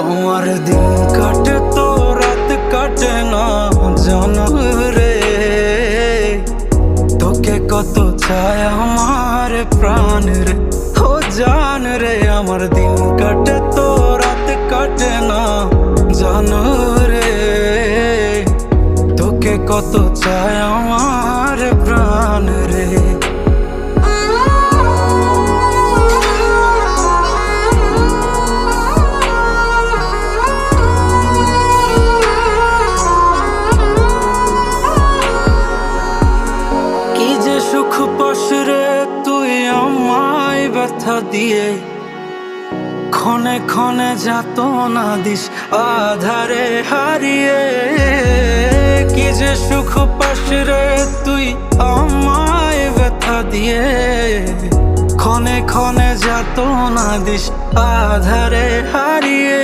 আমার দিন কাটে তো রাত কাটে না জানো রে, তোকে কত চায় আমার প্রাণ রে, ও জান রে। আমার দিন কাটে তো রাত কাটে না জানো রে, তোকে কত চায় আমার প্রাণ রে। সুখ পাস রে তুই আমায় ব্যথা দিয়ে, ক্ষণে ক্ষণে যাতনা দিস আধারে হারিয়ে। কি যে সুখ পাস রে তুই আমায় ব্যথা দিয়ে, ক্ষণে ক্ষণে যাতনা দিস আধারে হারিয়ে।